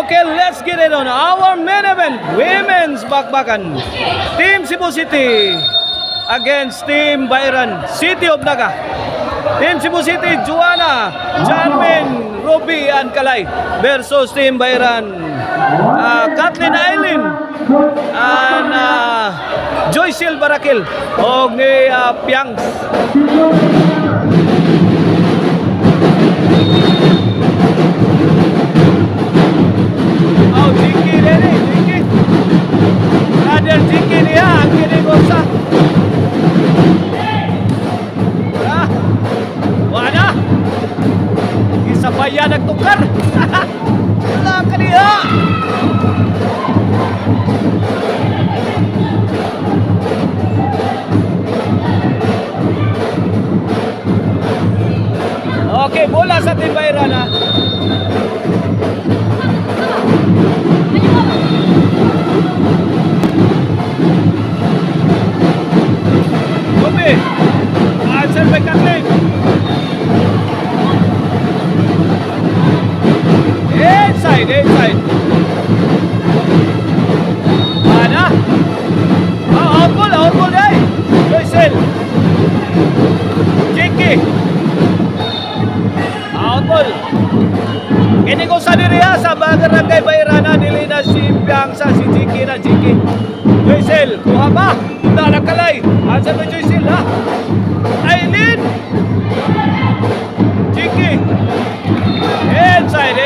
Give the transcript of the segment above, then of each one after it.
Okay, let's get it on our main event, women's bakbakan. Team Cebu City against Team Bayaran, City of Naga. Team Cebu City, Joanna, Jarmin, Ruby, and Kalay versus Team Bayaran, Kathleen Aileen, and Joycel Barakil o ni Piang. Oh, Jiki Dene, Jiki. Ada Jiki dia, akhirnya gosa. Wala. Isa pa yan nagtukar. Wala ka niya. Okay, bola sa Team Bayaran ha. Ruby, answer by Kathleen. Inside, inside. Mana? Outball day. Joycel. Jiki. Outball. Kini ko sa diriya sa Barangay Bayrana nili na si Piangsa, si Jiki na Jiki. Joycel, kuha ba? Dalang Kalay. Asa ba Joycel ha? Aileen. Jiki. Inside.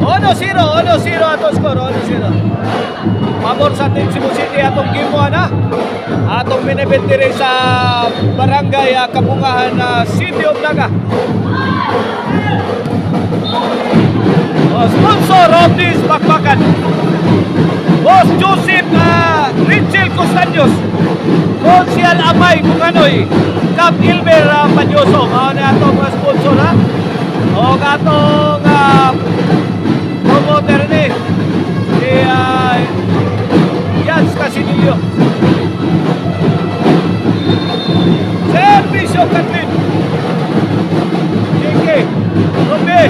1-0 ato skor, 1-0. Pabor sa Team Cebu City atong gimuan na. Atong binibentire sa Barangay Kabungahan na City of Naga. Sponsor of this bakbakan, Boss Joseph Richel Costaños, Konsyal Amay Bunganoy, Cap Ilber Panyoso. Mao na atong sponsor ha. O atong promoter ni si Jans Casinillo. Servisyo Kathleen. Jiki, Ruby,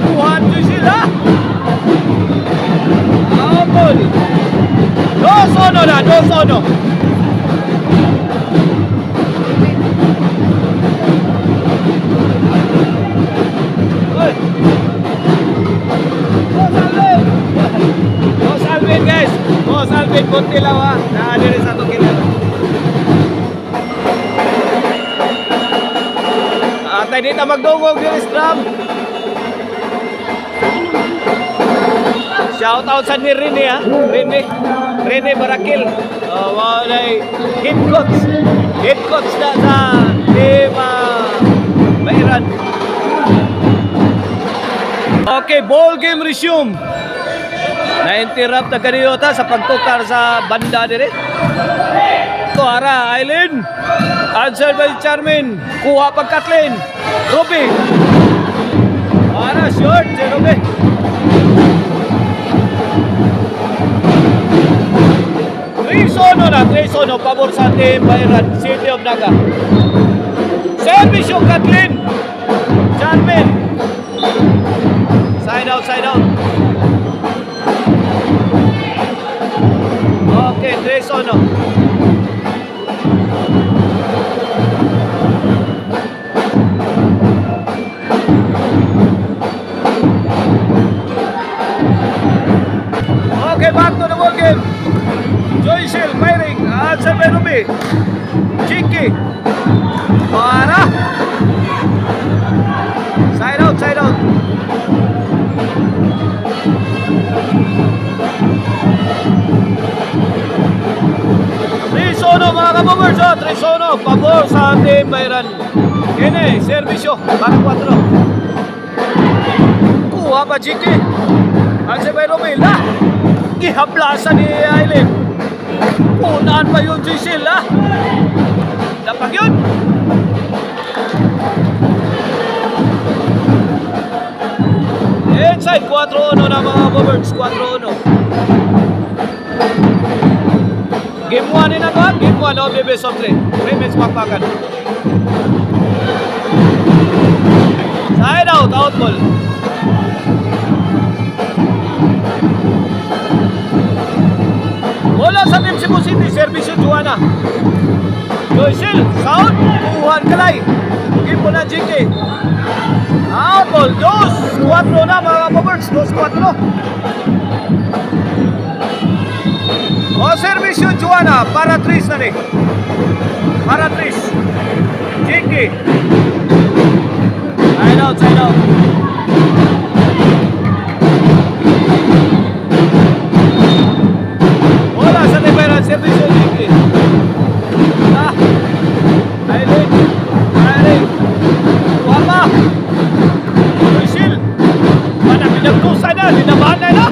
Tuhan sila. Ampun. 2-1 na, 2-1. Boss Alvin guys. Boss Alvin, konti lang ha. Nakadiri sa itong kilala. Atay dito magdungog yung strum. Shout out sa ni Rene ha. Rene Barakil. Head coach na sa Team Bayaran. Okay, ball game resume. Na-interrupt na kaniyota sa pagtukar sa banda dire. Kuhara, Aileen. Answer by Charmin. Kuha pag Kathleen. Ruby. Kuhara, short si Ruby. Tresono, pabor sa Team Bayaran, City of Naga. Service yung Kathleen. Charmin. Side out. Okay, Tresono. Okay, back to the ball game. Joycel firing. Answer by Ruby. Jiki. Para. Side out. Tresono mga kabobers. Tresono. Pabor sa Team Bayaran. Kene, servisyo. Para 4. Kuha pa Jiki. Answer by Ruby. Ihaplasan ni Aileen. Unaan pa yung Joycel ha. Dapat yun. Inside 4-1 na mga Bobberts. 4-1. Game 1 na ba? Game 1 of the best of 3. Women's bakbakan. out ball. Bola sa Team Cebu City, servisyo Juana. Joycel, sound, Tuhan Kalay. Game po na JK. Out ball, 2-4 na mga Kapobers, 2-4. O servisyo Juana, para 3 na rin. Para 3. JK. Side out, side out. Bola sa Teperan, servisyo JK. Aileen. Wapa. Joycel. Mana pinaglusa na, linabahan na.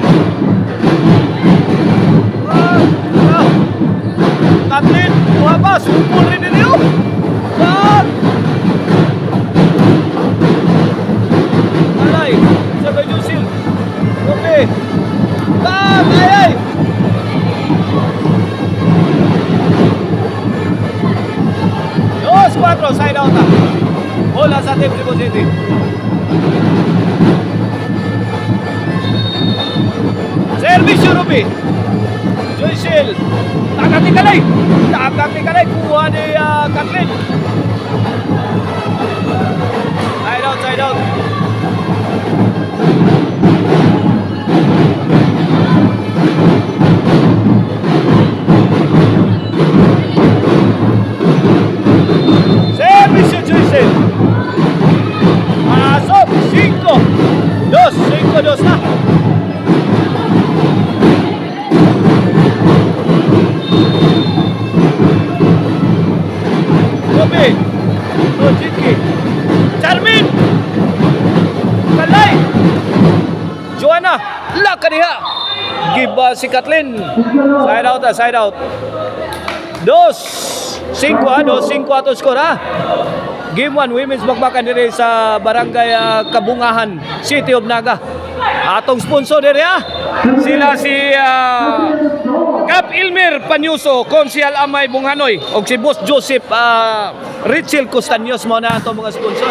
Kathleen, Wapa, sumupul rin ninyo. Alay, sabay Joycel. Okay. Ay. Dos, 4, side out na. Bola sa Team Cebu City. Servisyo Ruby. Joycel. Takati kalay. Kuha ni Kathleen. Side out. Servisyo Joycel. Pasok. 5-2 na. Ruby. Jiki. Charmin. Kalay. Joanna. Laka diha. Give si Kathleen. Side out. 2-5 ato score ha. Game 1 women's bakbakan dire sa Barangay Kabungahan, City of Naga. Atong sponsor dire ha. Sila si Kap Ilmir Panyuso, Konsyal Amay Bunghanoy og si Boss Joseph Richel Costanyos mo na ato mga sponsor.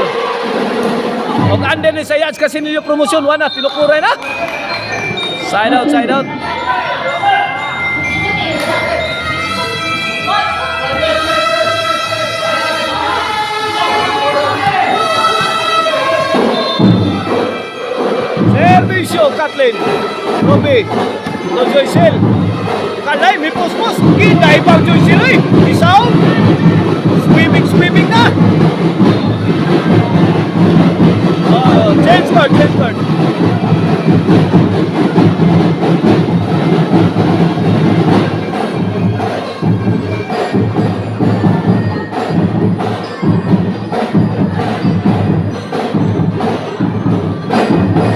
Og under ni Sayats kasi ninyo promosyon wana tinukuray na. Side out. Servisyo Kathleen. Ruby. Joycel. Kalay, may puspos. Kinay pang Joycel eh. Isaw. Swimming na. Change card.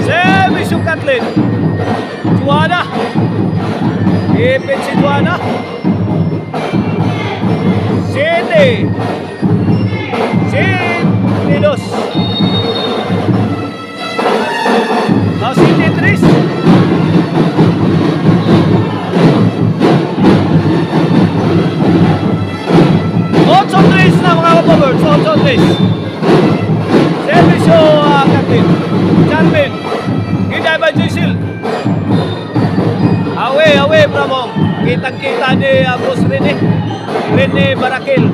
Servisyo Kathleen. Juana. Ipit si Juana. City 2. City 3. Otso 3 na mga Kapobers. 8-3. Servisyo Kathleen. Charmin. Giday ba Joycel? Away Bramong. Kitang-kita ni Boss Rene Barakil.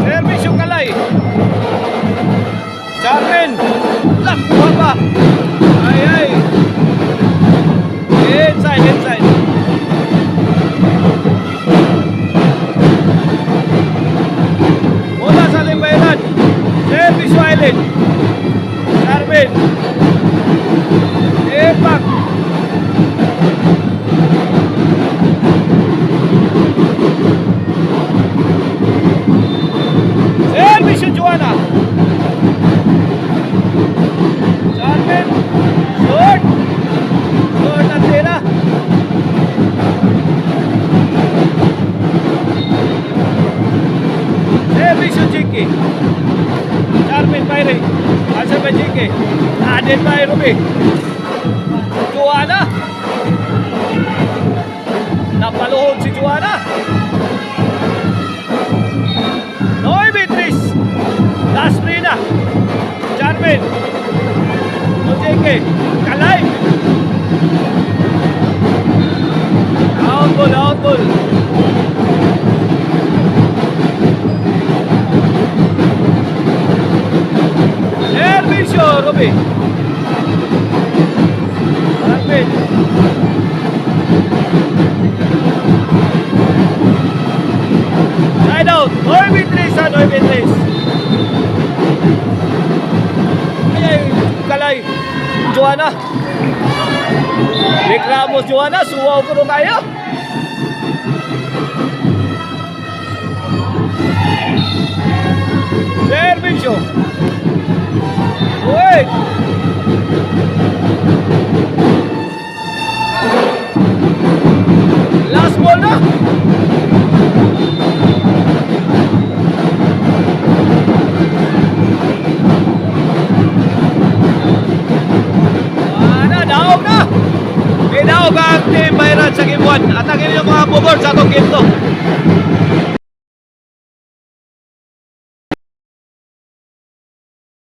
Servisyo Kalay. Charmin. Lakwa pa. Ay. Inside. Bola sa Limbayan. Servisyo Aileen. Charmin. Epak. Servisyo Joanna. Charmin. Short na tira. Servisyo Jiki. Charmin Bayre. Asa ba Jiki? Adin Bayre Ruby. Joanna. Marvin. Ojeke. Kalay. Out ball, out ball. Servisyo, Ruby. Marvin. Side out. 9-3 sa 9-3. Ay, Kalay. Joanna. Rick Ramos, Joanna. Suwaw ko rin kayo. Servisyo. Wait. Last ball na. Daog na. Daog ang Team Bayran sa game 1. Atakin yung mga bubor sa itong game 2.